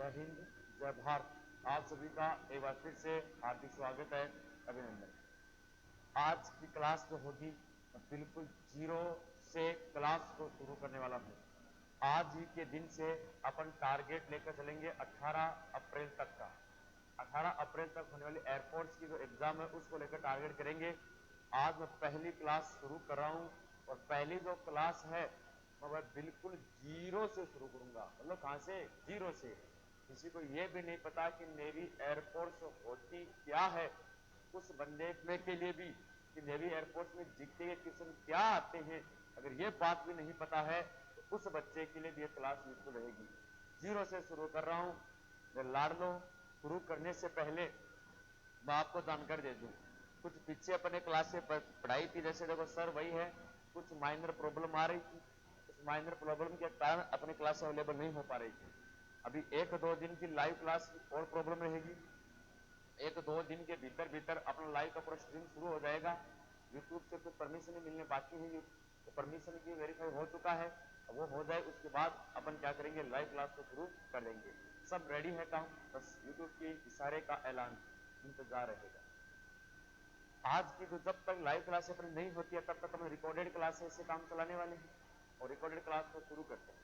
जय हिंद, जय भारत। आप सभी का एक बार फिर से हार्दिक स्वागत है, अभिनंदन। आज की क्लास जो होगी बिल्कुल जीरो से क्लास को शुरू करने वाला हूँ। आज ही के दिन से अपन टारगेट लेकर चलेंगे 18 अप्रैल तक का। 18 अप्रैल तक होने वाली एयरफोर्स की जो एग्जाम है उसको लेकर टारगेट करेंगे। आज मैं पहली क्लास शुरू कर रहा हूँ और पहली जो क्लास है मैं बिल्कुल जीरो से शुरू करूंगा। मतलब कहां से? जीरो से। किसी को यह भी नहीं पता कि नेवी एयरफोर्स होती क्या है, उस बंदे में के लिए भी कि नेवी एयरफोर्स में जीके के क्वेश्चन क्या आते हैं, अगर ये बात भी नहीं पता है तो उस बच्चे के लिए भी ये क्लास यूजफुल रहेगी। जीरो से शुरू कर रहा हूं। लाडलो, शुरू करने से पहले मैं आपको जानकारी दे दूं, कुछ पीछे अपने क्लास से पढ़ाई थी, जैसे देखो सर वही है, कुछ माइनर प्रॉब्लम आ रही थी, उस माइनर प्रॉब्लम के कारण अपनी क्लास अवेलेबल नहीं हो पा रही थी। अभी 1-2 दिन की लाइव क्लास और प्रॉब्लम रहेगी। 1-2 दिन के भीतर भीतर अपना लाइव का पूरा स्ट्रीम शुरू हो जाएगा। यूट्यूब से कुछ परमिशन मिलने बाकी है, तो परमिशन की वेरीफाई हो चुका है, वो हो जाए उसके बाद अपन क्या करेंगे, लाइव क्लास को शुरू कर देंगे। सब रेडी है काम, बस यूट्यूब के इशारे का ऐलान इंतजार रहेगा। आज की जो जब तक लाइव क्लास अपन नहीं होती है तब तक हम रिकॉर्डेड क्लास से काम चलाने वाले हैं और रिकॉर्डेड क्लास को शुरू करते हैं।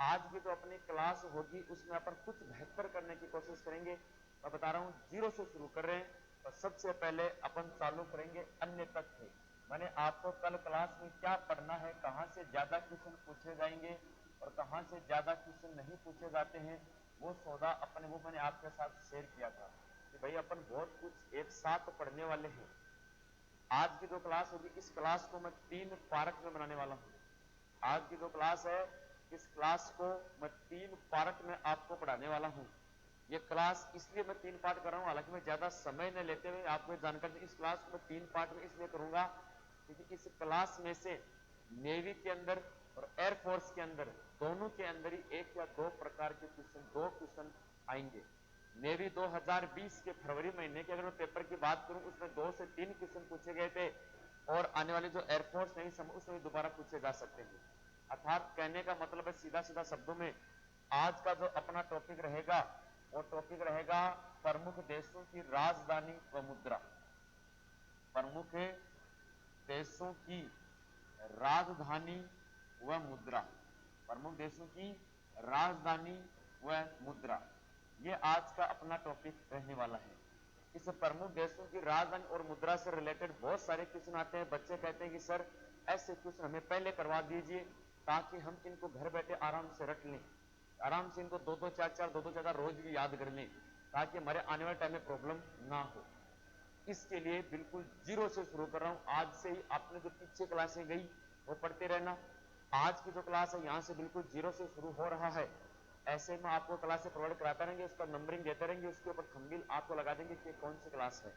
आज की जो अपनी क्लास होगी उसमें अपन कुछ बेहतर करने की कोशिश करेंगे। मैं बता रहा हूँ जीरो से शुरू कर रहे हैं। और सबसे पहले अपन चालू करेंगे अन्य तथ्य। मैंने आपको कल क्लास में क्या पढ़ना है, कहां से ज्यादा क्वेश्चन पूछे जाएंगे और कहां से ज्यादा क्वेश्चन नहीं पूछे जाते हैं, वो सौदा अपने वो मैंने आपके साथ शेयर किया था कि भाई अपन बहुत कुछ एक साथ पढ़ने वाले हैं। आज की जो क्लास होगी इस क्लास को मैं 3 पार्ट में बनाने वाला हूं। आज की जो क्लास है इस क्लास को मैं 3 पार्ट में आपको पढ़ाने वाला हूं। ये क्लास इसलिए मैं 3 पार्ट कर रहा हूं, हालांकि मैं ज्यादा समय न लेते हुए आपको जानकारी, इस क्लास को मैं 3 पार्ट में इसलिए करूंगा क्योंकि इस क्लास में से नेवी के अंदर और एयरफोर्स के अंदर दोनों के अंदर ही 1 या 2 प्रकार के क्वेश्चन, 2 क्वेश्चन आएंगे। नेवी 2020 के फरवरी महीने के अगर मैं पेपर की बात करूं उसमें 2 से 3 क्वेश्चन पूछे गए थे और आने वाले जो एयरफोर्स नहीं समय उसमें दोबारा पूछे जा सकते हैं। अर्थात कहने का मतलब है सीधा सीधा शब्दों में आज का जो अपना टॉपिक रहेगा वो टॉपिक रहेगा प्रमुख देशों की राजधानी व मुद्रा। प्रमुख देशों की राजधानी व मुद्रा, प्रमुख देशों की राजधानी व मुद्रा, ये आज का अपना टॉपिक रहने वाला है। इस प्रमुख देशों की राजधानी और मुद्रा से रिलेटेड बहुत सारे क्वेश्चन आते हैं। बच्चे कहते हैं कि सर ऐसे क्वेश्चन हमें पहले करवा दीजिए ताकि हम इनको घर बैठे आराम से रट लें, आराम से इनको 2-2, 4-4, 2-2, 4 रोज भी याद कर लें ताकि हमारे आने वाले टाइम में प्रॉब्लम ना हो। इसके लिए बिल्कुल जीरो से शुरू कर रहा हूं। आज से ही आपने जो पीछे क्लासें गई वो पढ़ते रहना। आज की जो क्लास है यहां से बिल्कुल जीरो से शुरू हो रहा है। ऐसे में आपको क्लासें प्रोवाइड कराते रहेंगे, उसका नंबरिंग देते रहेंगे, उसके ऊपर थंबनेल आपको लगा देंगे कि कौन सी क्लास है।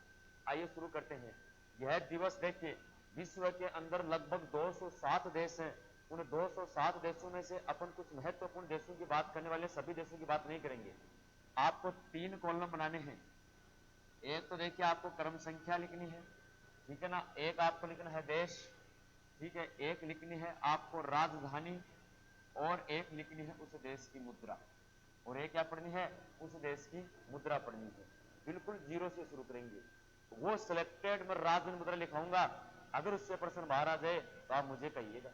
आइए शुरू करते हैं। यह दिवस देखिए, विश्व के अंदर लगभग 207 देश हैं। उन 207 देशों में से अपन कुछ महत्वपूर्ण देशों की बात करने वाले, सभी देशों की बात नहीं करेंगे। आपको 3 कॉलम बनाने हैं। एक तो देखिए आपको क्रम संख्या लिखनी है, ठीक है ना। एक आपको लिखना है देश, ठीक है। एक लिखनी है आपको राजधानी और एक लिखनी है उस देश की मुद्रा, और एक क्या पढ़नी है, उस देश की मुद्रा पढ़नी है। बिल्कुल जीरो से शुरू करेंगे। वो सिलेक्टेड मैं राजधानी मुद्रा लिखाऊंगा, अगर उससे प्रश्न बाहर आ जाए तो आप मुझे कहिएगा।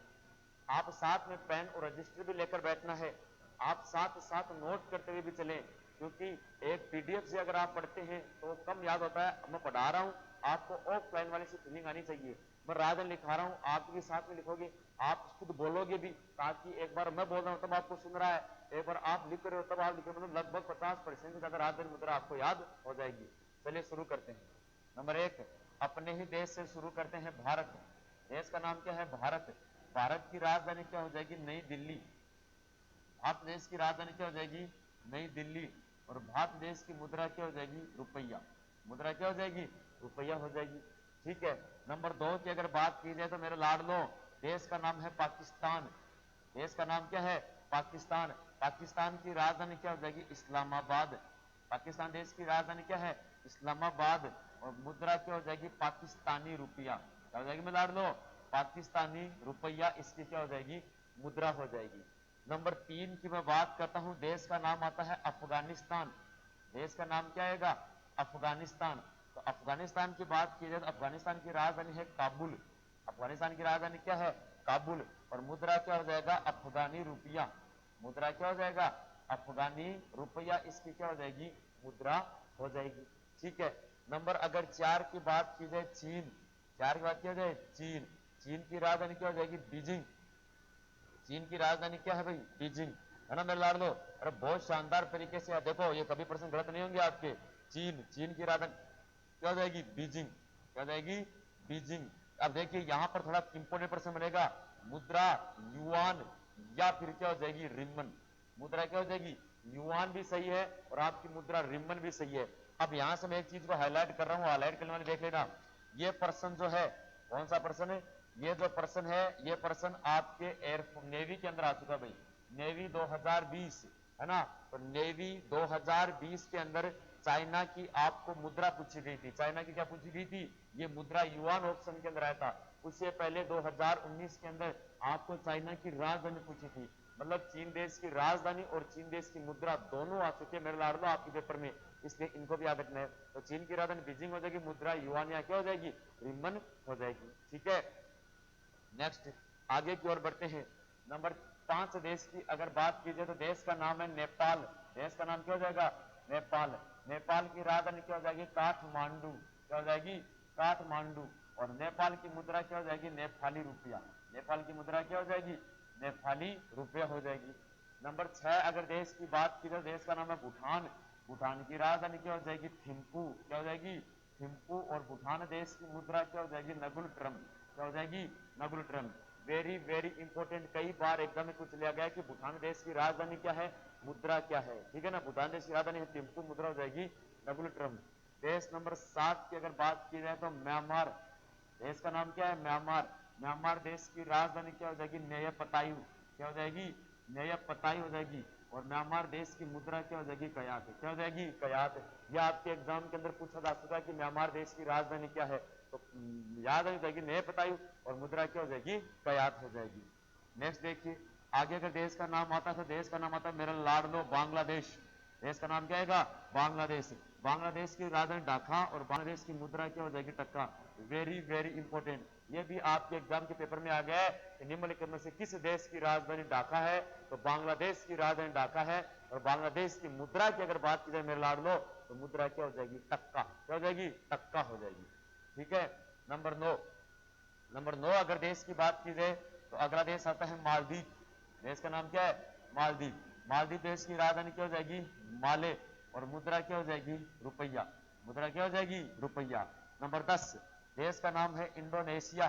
आप साथ में पेन और रजिस्टर भी लेकर बैठना है, आप साथ साथ नोट करते हुए भी चलें, क्योंकि एक पीडीएफ से अगर आप पढ़ते हैं तो कम याद होता है। मैं पढ़ा रहा हूं, आपको ऑफलाइन वाले से फीलिंग आनी चाहिए। मैं राजन लिखा रहा हूं, आप भी साथ में लिखोगे, आप खुद बोलोगे भी, ताकि एक बार मैं बोल रहा हूं तब आपको सुन रहा है, एक बार आप लिख रहे हो तब आप लिख रहे हो, मतलब लगभग 50% से ज्यादा राजन मुद्रा आपको याद हो जाएगी। चलिए शुरू करते हैं। नंबर 1 अपने ही देश से शुरू करते हैं, भारत। देश का नाम क्या है, भारत। भारत की राजधानी क्या हो जाएगी, नई दिल्ली। भारत देश की राजधानी क्या हो जाएगी, नई दिल्ली। और भारत देश की मुद्रा क्या हो जाएगी, रुपया। मुद्रा क्या हो जाएगी, रुपया हो जाएगी, ठीक है। नंबर 2 की अगर बात की जाए तो मेरे लाडलो, देश का नाम है पाकिस्तान। देश का नाम क्या है, पाकिस्तान। पाकिस्तान की राजधानी क्या हो जाएगी, इस्लामाबाद। पाकिस्तान देश की राजधानी क्या है, इस्लामाबाद। और मुद्रा क्या हो जाएगी, पाकिस्तानी रुपया। क्या हो जाएगी मैं लाडलो, पाकिस्तानी रुपया, इसकी क्या हो जाएगी, मुद्रा हो जाएगी। नंबर 3 की मैं बात करता हूं, देश का नाम आता है अफगानिस्तान। देश का नाम क्या आएगा? अफगानिस्तान। तो अफगानिस्तान की बात की जाए तो अफगानिस्तान की राजधानी है काबुल। अफगानिस्तान की राजधानी क्या है? काबुल। और मुद्रा क्या हो जाएगा? अफगानी रुपया। मुद्रा क्या हो जाएगा? अफगानी रुपया, इसकी क्या हो जाएगी? मुद्रा हो जाएगी। ठीक है। नंबर अगर 4 की बात की जाए, चीन। 4 की बात की जाए, चीन। चीन की राजधानी क्या हो जाएगी? बीजिंग। चीन की राजधानी क्या है भाई? बीजिंग, है ना मेरे लाडलो? अरे बहुत शानदार तरीके से देखो, ये कभी प्रश्न गलत नहीं होंगे आपके। चीन की राजधानी क्या हो जाएगी? बीजिंग। क्या हो जाएगी? बीजिंग। अब देखिए यहां पर थोड़ा इंपोर्टेंट प्रश्न बनेगा, मुद्रा युआन या फिर क्या हो जाएगी? रिम्मन। मुद्रा क्या हो जाएगी? युआन भी सही है और आपकी मुद्रा रिम्मन भी सही है। अब यहां से मैं एक चीज को हाईलाइट कर रहा हूं, हाईलाइट करने वाले देख लेना। ये पर्सन जो है, कौन सा पर्सन है? ये जो पर्सन है, ये पर्सन आपके एयर नेवी के अंदर आ चुका है भाई। नेवी 2020, है ना? तो नेवी 2020 के अंदर चाइना की आपको मुद्रा पूछी गई थी। चाइना की क्या पूछी गई थी? ये मुद्रा युआन ऑप्शन के अंदर आया था। उससे पहले 2019 के अंदर आपको चाइना की राजधानी पूछी थी। मतलब चीन देश की राजधानी और चीन देश की मुद्रा दोनों आ चुके हैं मेरे लाडलो आपके पेपर में, इसलिए इनको भी याद रखना है। तो चीन की राजधानी बीजिंग हो जाएगी, मुद्रा युआन या क्या हो जाएगी? रिम्मन हो जाएगी। ठीक है, नेक्स्ट आगे की ओर बढ़ते हैं। नंबर 5 देश की अगर बात की जाए तो देश का नाम है नेपाल। देश का नाम क्या हो जाएगा? नेपाल। नेपाल की राजधानी क्या हो जाएगी? काठमांडू। क्या हो जाएगी? काठमांडू। और नेपाल की मुद्रा क्या हो जाएगी? नेपाली रुपया। नेपाल की मुद्रा क्या हो जाएगी? नेपाली रुपया हो जाएगी। नंबर 6 अगर देश की बात की जाए, देश का नाम है भूटान। भूटान की राजधानी क्या हो जाएगी? थिम्पू। क्या हो जाएगी? थिम्पू। और भूटान देश की मुद्रा क्या हो जाएगी? नगुल ट्रम। क्या हो जाएगी? नगुल ट्रम। वेरी वेरी इंपॉर्टेंट, कई बार एग्जाम में पूछ लिया गया कि भूटान देश की राजधानी क्या है, मुद्रा क्या है। ठीक है ना? भूटान देश की राजधानी है थिम्पू, मुद्रा हो जाएगी नगुल ट्रम। देश नंबर 7 की अगर बात की जाए तो म्यांमार। देश का नाम क्या है? म्यांमार। म्यांमार देश की राजधानी क्या हो जाएगी? नया पतायू। क्या हो जाएगी? नया पतायू हो जाएगी। और म्यांमार देश की मुद्रा क्या हो जाएगी? कयात। क्या हो जाएगी? कयात। यह आपके एग्जाम के अंदर पूछा जा चुका है कि म्यांमार देश की राजधानी क्या है, तो याद हो जाएगी नए पतायू और मुद्रा क्या हो जाएगी? कयात हो जाएगी। नेक्स्ट देखिए, आगे अगर देश का नाम आता है तो देश का नाम आता है मेरा लाडलो बांग्लादेश। देश का नाम क्या आएगा? बांग्लादेश। बांग्लादेश की राजधानी ढाका और बांग्लादेश की मुद्रा क्या हो जाएगी? टक्का। वेरी वेरी इंपॉर्टेंट, ये भी आपके एग्जाम के पेपर में आ गया है कि निम्नलिखित में से किस देश की राजधानी ढाका है? तो बांग्लादेश की राजधानी ढाका है। और बांग्लादेश की मुद्रा की अगर बात की जाए मेरे लाडलो, तो मुद्रा क्या हो जाएगी? टक्का। क्या हो जाएगी? टक्का हो जाएगी। ठीक है। नंबर 9, नंबर 9 अगर देश की बात की जाए तो अगला देश आता है मालदीव। देश का नाम क्या है? मालदीव। मालदीव देश की राजधानी क्या हो जाएगी? माले। और मुद्रा क्या हो जाएगी? रुपया। मुद्रा क्या हो जाएगी? रुपया। नंबर 10 देश का नाम है इंडोनेशिया।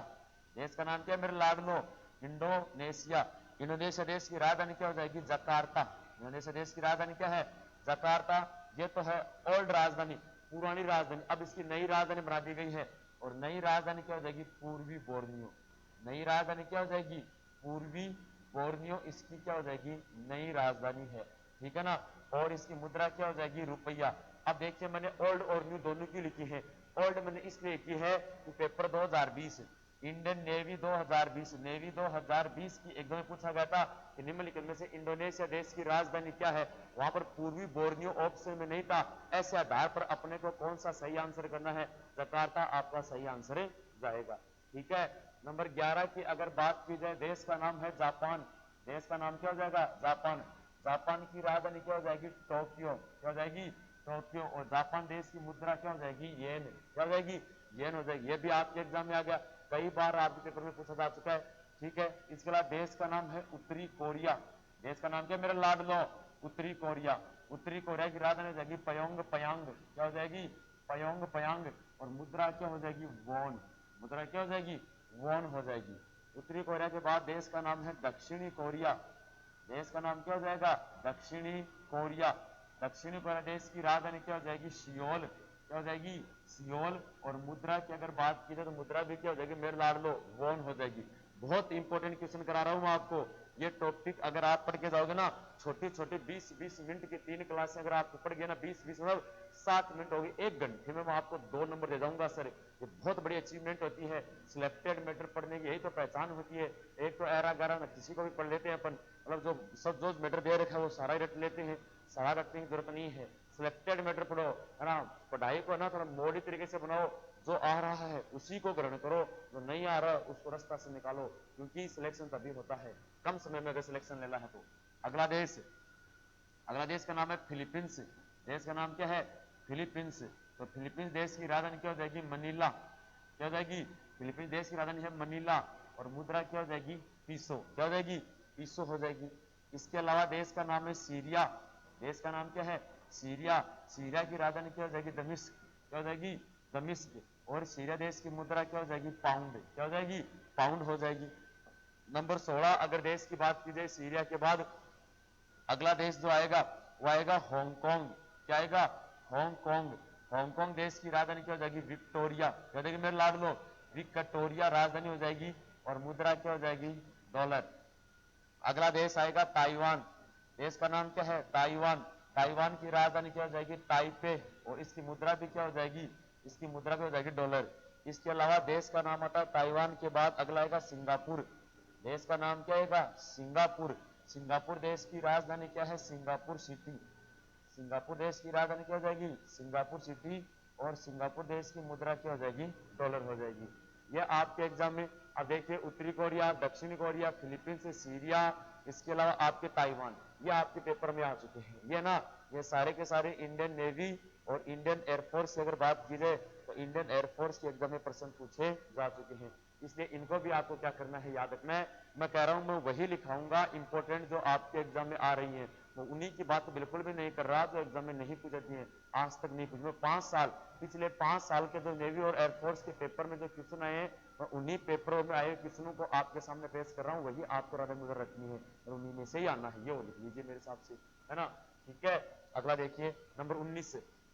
देश का नाम क्या है मेरे लाडलो? इंडोनेशिया। इंडोनेशिया देश की राजधानी क्या हो जाएगी? जकार्ता। इंडोनेशिया देश की राजधानी क्या है? जकार्ता। ये तो है ओल्ड राजधानी, पुरानी राजधानी। अब इसकी नई राजधानी बना दी गई है और नई राजधानी क्या हो जाएगी? पूर्वी बोर्नियो। नई राजधानी क्या हो जाएगी? पूर्वी बोर्नियो इसकी क्या हो जाएगी? नई राजधानी है। ठीक है ना? और इसकी मुद्रा क्या हो जाएगी? रुपया। अब देखिए मैंने ओल्ड और न्यू दोनों की लिखी है। ओल्ड मैंने इसलिए लिखी है कि पेपर 2020 इंडियन नेवी 2020, नेवी 2020 की एग्जाम में पूछा गया था कि निम्नलिखित में से इंडोनेशिया देश की राजधानी क्या है। वहां पर पूर्वी बोर्नियो ऑप्शन में नहीं था। ऐसे आधार पर अपने को कौन सा सही आंसर करना है? जकार्ता आपका सही आंसर जाएगा। ठीक है। नंबर 11 की अगर बात की जाए, देश का नाम है जापान। देश का नाम क्या हो जाएगा? जापान। जापान की राजधानी क्या हो जाएगी? टोक्यो। क्या हो जाएगी? टोक्यो। और जापान देश की मुद्रा क्या हो जाएगी? येन। क्या हो जाएगी? येन हो जाएगी। ये भी आपके एग्जाम में आ गया, कई बार आपके पेपर में पूछा जा चुका है। ठीक है। इसके अलावा देश का नाम है उत्तरी कोरिया। देश का नाम क्या मेरा लाडलो? उत्तरी कोरिया। उत्तरी कोरिया की राजधानी हो जाएगी पयोंग पयांग। क्या हो जाएगी? पयोंग पयांग। और मुद्रा क्या हो जाएगी? वॉन। मुद्रा क्या हो जाएगी? वॉन हो जाएगी। उत्तरी कोरिया के बाद देश का नाम है दक्षिणी कोरिया। देश का नाम क्या हो जाएगा? दक्षिणी कोरिया। दक्षिणी कोरिया देश की राजधानी क्या हो जाएगी? सियोल। क्या हो जाएगी? सियोल। और मुद्रा की अगर बात की जाए तो मुद्रा भी क्या हो जाएगी मेरे लाडलो? वॉन हो जाएगी। बहुत इंपॉर्टेंट क्वेश्चन करा रहा हूं मैं आपको। ये टॉपिक अगर आप पढ़ के जाओगे ना, छोटी छोटी 20-20 मिनट की 3 क्लासें अगर आप पढ़ गए ना, 20-20 मतलब 7 मिनट होगी, 1 घंटे में मैं आपको 2 नंबर दे जाऊंगा सर। ये बहुत बड़ी अचीवमेंट होती है। सिलेक्टेड मैटर पढ़ने की यही तो पहचान होती है। एक तो एरा गैरा किसी को भी पढ़ लेते हैं अपन, मतलब जो सब जो मैटर दे रखा है वो सारा ही रट लेते हैं, सारा रटने की जरूरत नहीं है। सिलेक्टेड मैटर पढ़ो, है ना। पढ़ाई को ना थोड़ा मॉडर्न तरीके से बनाओ, जो आ रहा है उसी को ग्रहण करो, जो नहीं आ रहा उसको रास्ता से निकालो, क्योंकि सिलेक्शन तभी होता है कम समय में अगर सिलेक्शन लेना है तो। अगला देश का नाम है फिलीपींस। देश का नाम क्या है? फिलीपींस। तो फिलीपींस देश की राजधानी क्या हो जाएगी? मनीला। क्या हो जाएगी? फिलीपींस देश की राजधानी है मनीला, और मुद्रा क्या हो जाएगी? पीसो। क्या हो जाएगी? पीसो हो जाएगी। इसके अलावा देश का नाम है सीरिया। देश का नाम क्या है? सीरिया। सीरिया की राजधानी क्या हो जाएगी? दमिश्क। क्या हो जाएगी? दमिश्क। और सीरिया देश की मुद्रा क्या हो जाएगी? पाउंड। क्या हो जाएगी? पाउंड हो जाएगी। नंबर 16 अगर देश की बात की जाए सीरिया के बाद, अगला देश जो आएगा वो आएगा हांगकांग। क्या आएगा? हांगकांग। हांगकांग देश की राजधानी क्या हो जाएगी? विक्टोरिया। क्या हो जाएगी मेरे लाड लो? विक्टोरिया राजधानी हो जाएगी, और मुद्रा क्या हो जाएगी? डॉलर। अगला देश आएगा ताइवान। देश का नाम क्या है? ताइवान। ताइवान की राजधानी क्या हो जाएगी? ताइपे, और इसकी मुद्रा भी क्या हो जाएगी? इसकी मुद्रा भी हो जाएगी डॉलर। इसके अलावा देश का नाम आता है ताइवान के बाद अगला आएगा सिंगापुर। देश का नाम क्या आएगा? सिंगापुर। सिंगापुर देश की राजधानी क्या है? Singapore city. सिंगापुर देश की राजधानी क्या हो जाएगी? सिंगापुर सिटी, और सिंगापुर देश की मुद्रा क्या हो जाएगी? डॉलर हो जाएगी। यह आपके एग्जाम में, अब देखिए उत्तरी कोरिया, दक्षिणी कोरिया, फिलीपींस, सीरिया, इसके अलावा आपके ताइवान, ये आपके पेपर में आ चुके हैं। ये ना, ये सारे के सारे इंडियन नेवी और इंडियन एयरफोर्स की अगर बात की जाए तो इंडियन एयरफोर्स के एग्जाम में प्रश्न पूछे जा चुके हैं, इसलिए इनको भी आपको क्या करना है? याद रखना है। मैं कह रहा हूं मैं वही लिखाऊंगा इंपॉर्टेंट जो आपके एग्जाम में आ रही है, वो उन्हीं की बात बिल्कुल भी नहीं कर रहा जो एग्जाम में नहीं पूछती है, आज तक नहीं पूछी। मैं 5 साल, पिछले 5 साल के जो नेवी और एयरफोर्स के पेपर में जो क्वेश्चन आए हैं, मैं उन्हीं पेपरों में आए क्वेश्चनों को आपके सामने पेश कर रहा हूँ, वही आपको नजर रखनी है और उन्हीं में से ही आना है। ये वो लिख लीजिए मेरे हिसाब से, है ना। ठीक है, अगला देखिए नंबर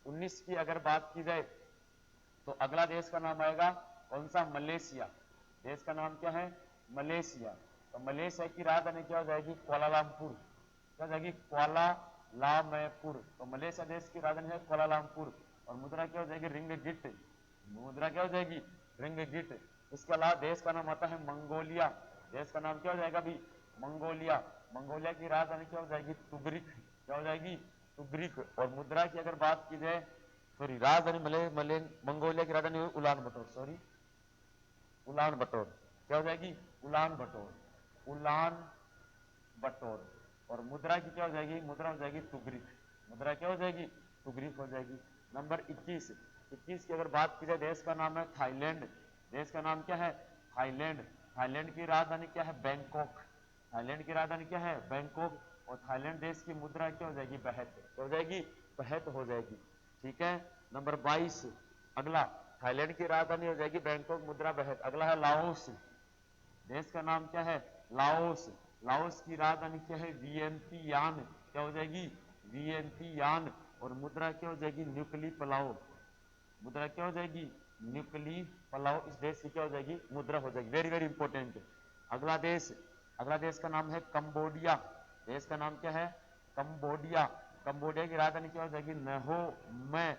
19 की अगर बात की जाए तो अगला देश का नाम आएगा कौन सा? मलेशिया। देश का नाम क्या है? मलेशिया। तो मलेशिया की राजधानी क्या हो जाएगी? कुआलालंपुर। क्या हो जाएगी? कुआलालंपुर। तो मलेशिया देश की राजधानी है कुआलालंपुर, और मुद्रा क्या हो जाएगी? रिंगगिट। मुद्रा क्या हो जाएगी? रिंगगिट। इसके अलावा देश का नाम आता है मंगोलिया। देश का नाम क्या हो जाएगा अभी? मंगोलिया। मंगोलिया की राजधानी क्या हो जाएगी? तुगरिक। क्या हो जाएगी? तुगरिक। और मुद्रा की अगर बात की जाए, सॉरी राजधानी मंगोलिया की राजधानी उलान बटोर, सॉरी उलान बटोर। क्या हो जाएगी? उलान बटोर। उलान बटोर। और मुद्रा की क्या हो जाएगी? मुद्रा हो जाएगी तुगरिक। मुद्रा क्या हो जाएगी? तुगरिक हो जाएगी। नंबर 21 की अगर बात की जाए, देश का नाम है थाईलैंड। देश का नाम क्या है? थाईलैंड। थाईलैंड की राजधानी क्या है? बैंकॉक। थाईलैंड की राजधानी क्या है? बैंकॉक। और थाईलैंड देश की मुद्रा क्या हो जाएगी? बहत। क्या हो जाएगी? बहत हो जाएगी। ठीक है, नंबर 22 अगला, थाईलैंड की राजधानी हो जाएगी बैंकॉक, मुद्रा बहत। अगला है लाओस। देश का नाम क्या है? लाओस। लाओस की राजधानी क्या है? वियंतियान। क्या हो जाएगी? वियंतियान। और मुद्रा क्या हो जाएगी? न्यूक्ली पलाओ। मुद्रा क्या हो जाएगी? न्यूक्ली पलाओ। इस देश की क्या हो जाएगी? मुद्रा हो जाएगी। Very very important. अगला देश का नाम है कंबोडिया। देश का नाम क्या है? कंबोडिया। कंबोडिया की राजधानी क्या हो जाएगी? नहो में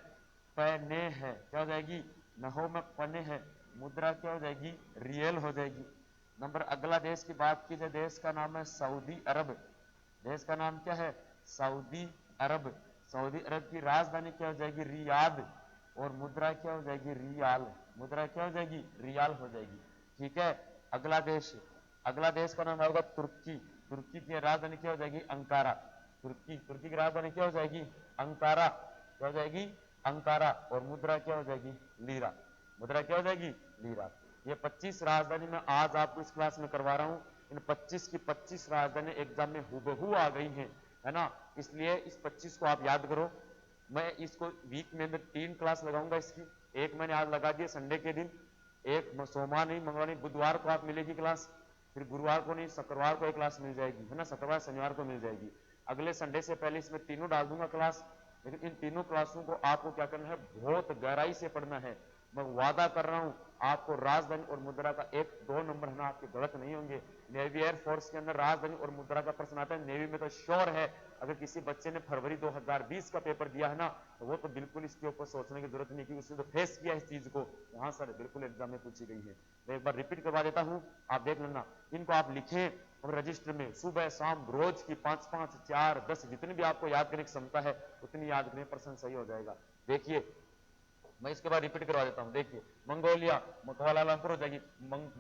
पने है। क्या हो जाएगी? नहो में पने है। मुद्रा क्या हो जाएगी? रियल हो जाएगी। नंबर अगला देश की बात की जाए, देश का नाम है सऊदी अरब। देश का नाम क्या है? सऊदी अरब। सऊदी अरब की राजधानी क्या हो जाएगी? रियाद। और मुद्रा क्या हो जाएगी? रियाल। मुद्रा क्या हो जाएगी? रियाल हो जाएगी। ठीक है, अगला देश का नाम होगा तुर्की। तुर्की की राजधानी क्या हो जाएगी? अंकारा। तुर्की की राजधानी क्या हो जाएगी? अंकारा। क्या हो जाएगी? अंकारा। और मुद्रा क्या हो जाएगी? लीरा। मुद्रा क्या हो जाएगी? लीरा। ये 25 राजधानी मैं आज आपको इस क्लास में करवा रहा हूं। इन 25 की 25 राजधानी एग्जाम में हुबहू आ गई हैं, है ना। इसलिए इस 25 को आप याद करो। मैं इसको वीक में 3 क्लास लगाऊंगा इसकी। एक मैंने आज लगा दिया संडे के दिन, एक सोमवार नहीं, मंगलवार नहीं, बुधवार को आप मिलेगी क्लास, फिर गुरुवार को नहीं, शुक्रवार को एक क्लास मिल जाएगी, है ना। शुक्रवार शनिवार को मिल जाएगी। अगले संडे से पहले इसमें तीनों डाल दूंगा क्लास। लेकिन इन तीनों क्लासों को आपको क्या करना है? बहुत गहराई से पढ़ना है। मैं वादा कर रहा हूं आपको राजधानी और मुद्रा का 1-2 नंबर है ना आपके गलत नहीं होंगे। नेवी एयर फोर्स के अंदर राजधानी और मुद्रा का प्रश्न आता है, नेवी में तो श्योर है। अगर किसी बच्चे ने फरवरी 2020 का पेपर दिया है ना, तो वो तो बिल्कुल इसके ऊपर सोचने की जरूरत नहीं, कि उसने तो फेस किया इस चीज को। वहां सर बिल्कुल एग्जाम में पूछी गई है। मैं एक बार रिपीट करवा देता हूं, आप देख लेना। इनको आप लिखें और रजिस्टर में सुबह शाम रोज की 5-5, 4, 10 जितनी भी आपको याद करने की क्षमता है उतनी याद करने पर सही हो जाएगा। देखिए मैं इसके बाद रिपीट करवा देता हूं। देखिए मंगोलिया कुआलालंपुर हो जाएगी,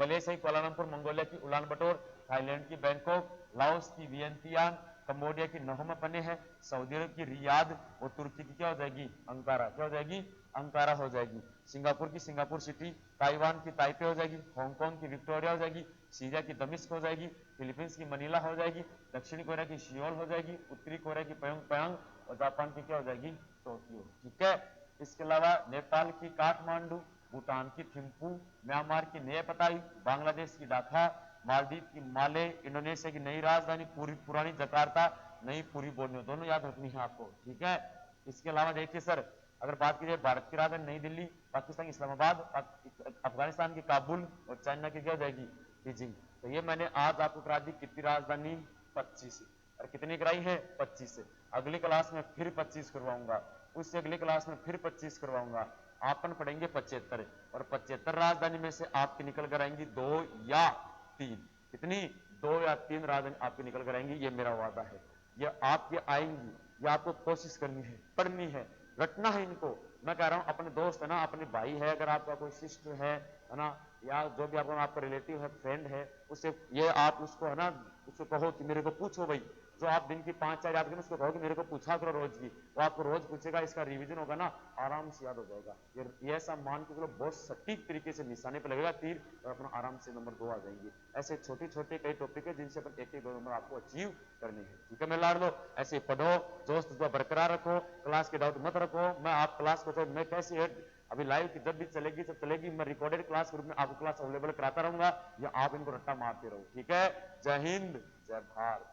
मलेशिया की कुआलालंपुर, मंगोलिया की उलान बटोर, थाईलैंड की बैंकॉक, लाओस की वियंतियान, कंबोडिया की नहोमा पने है, सऊदी अरब की रियाद और तुर्की की क्या हो जाएगी, अंकारा। क्या हो जाएगी, अंकारा हो जाएगी। सिंगापुर की सिंगापुर सिटी, ताइवान की ताइपे हो जाएगी, हांगकांग की विक्टोरिया हो जाएगी, सीरिया की दमिश्क हो जाएगी, फिलीपींस की मनीला हो जाएगी, दक्षिणी कोरिया की सियोल हो जाएगी, उत्तरी कोरिया की प्योंगयांग और जापान की क्या हो जाएगी, टोक्यो। ठीक है। इसके अलावा नेपाल की काठमांडू, भूटान की थिम्पू, म्यांमार की नयपताई, बांग्लादेश की ढाका, मालदीव की माले, इंडोनेशिया की नई राजधानी पुरानी जकार्ता, नई पूरी बोर्नियो, दोनों याद रखनी है आपको। ठीक है। इसके अलावा देखिए सर, अगर बात की जाए भारत की राजधानी नई दिल्ली, पाकिस्तान की इस्लामाबाद, अफगानिस्तान की काबुल और चाइना की क्या हो जाएगी, बीजिंग। तो ये मैंने आज आपको करा दी कितनी राजधानी, 25। और कितनी कराई है, 25। अगली क्लास में फिर 25 करवाऊंगा, उससे अगली क्लास में फिर 25 करवाऊंगा। आपन पढ़ेंगे 75 और 75 राजधानी में से आपकी निकल कर आएंगी 2 या 3। कितनी, 2 या 3 राजधानी आपकी निकल कर आएंगी, ये मेरा वादा है। ये आपके आएंगी, ये आपको कोशिश करनी है, पढ़नी है, रटना है इनको। मैं कह रहा हूं अपने दोस्त है ना, अपने भाई है, अगर आपका कोई सिस्टर है ना, या जो भी आपका रिलेटिव है, फ्रेंड है, उससे ये आप उसको है ना, उसको कहो कि मेरे को पूछो भाई, जो आप दिन की 5-4 याद करें उसको कहो कि मेरे को पूछा करो रोज की। वो आपको रोज पूछेगा, इसका रिवीजन होगा ना, आराम से याद हो जाएगा। ये ऐसा मान के चलो बहुत सटीक तरीके से निशाने पे लगेगा तीर, और अपना आराम से नंबर 2 आ जाएंगे। ऐसे छोटे छोटे कई टॉपिक है जिनसे अपन 1-1 नंबर आपको अचीव करने हैं। ठीक है, मैं लाड़ लो, ऐसे पढ़ो, दोस्त बरकरार रखो, क्लास के डाउट मत रखो। मैं आप क्लास को तो मैं कैसे अभी लाइव की जब भी चलेगी तो चलेगी, मैं रिकॉर्डेड क्लास के रूप में आपको क्लास अवेलेबल कराता रहूंगा, या आप इनको रट्टा मारते रहो। ठीक है, जय हिंद, जय भारत।